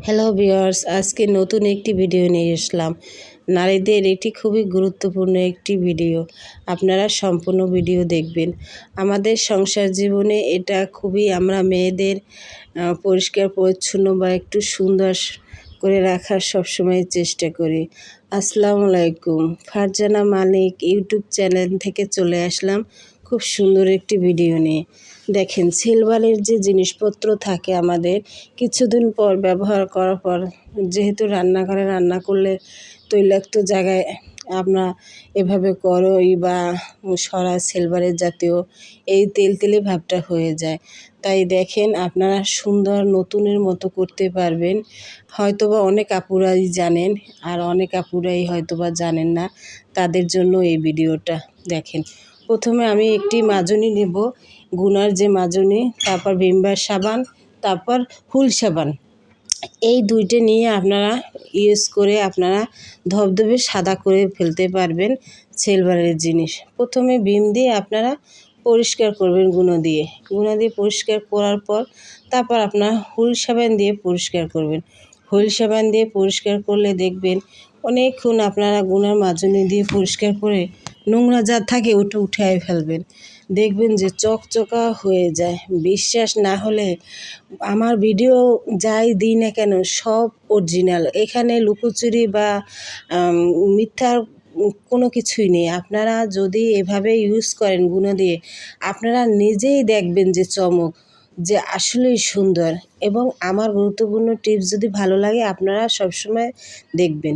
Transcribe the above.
Hello viewers, আজকে নতুন একটি ভিডিও নিয়ে আসলাম। নারীদের এটি খুবই গুরুত্বপূর্ণ একটি ভিডিও। আপনারা সম্পূর্ণ ভিডিও দেখবেন। আমাদের সংসার জীবনে এটা খুবই আমরা মেয়েদের পরিষ্কার পরিচ্ছন্ন বা একটু সুন্দর করে রাখার সবসময় চেষ্টা করি। আসসালামু আলাইকুম, ফারজানা মালিক ইউটিউব চ্যানেল থেকে চলে আসলাম খুব সুন্দর একটি ভিডিও নিয়ে। দেখেন, সিলভারের যে জিনিসপত্র থাকে আমাদের কিছুদিন পর ব্যবহার করার পর, যেহেতু রান্নাঘরে রান্না করলে তৈলাক্ত জায়গায় আমরা এভাবে কড়াই বা সরা সিলভারের জাতীয় এই তেলতেলে ভাবটা হয়ে যায়। তাই দেখেন, আপনারা সুন্দর নতুনের মতো করতে পারবেন। হয়তোবা অনেক আপুরাই জানেন, আর অনেক আপুরাই হয়তোবা জানেন না। তাদের জন্য এই ভিডিওটা দেখেন। প্রথমে আমি একটি মাজনি নেব, গুনার যে মাজনি, তারপর ভিমবার সাবান, তারপর হুল সাবান। এই দুইটা নিয়ে আপনারা ইউজ করে আপনারা ধবধবে সাদা করে ফেলতে পারবেন সিলভারের জিনিস। প্রথমে ভিম দিয়ে আপনারা পরিষ্কার করবেন, গুঁড়ো দিয়ে পরিষ্কার করার পর তারপর আপনারা হুল সাবান দিয়ে পরিষ্কার করবেন। হুল সাবান দিয়ে পরিষ্কার করলে দেখবেন অনেকক্ষণ আপনারা গুনার মাজনি দিয়ে পরিষ্কার করে নোংরা যা থাকে ওটা উঠায় ফেলবেন, দেখবেন যে চকচকা হয়ে যায়। বিশ্বাস না হলে আমার ভিডিও যাই দিই না কেন সব অরিজিনাল, এখানে লুকোচুরি বা মিথ্যার কোনো কিছুই নেই। আপনারা যদি এভাবে ইউজ করেন গুঁড়ো দিয়ে, আপনারা নিজেই দেখবেন যে চমক, যে আসলেই সুন্দর। এবং আমার গুরুত্বপূর্ণ টিপস যদি ভালো লাগে আপনারা সবসময় দেখবেন।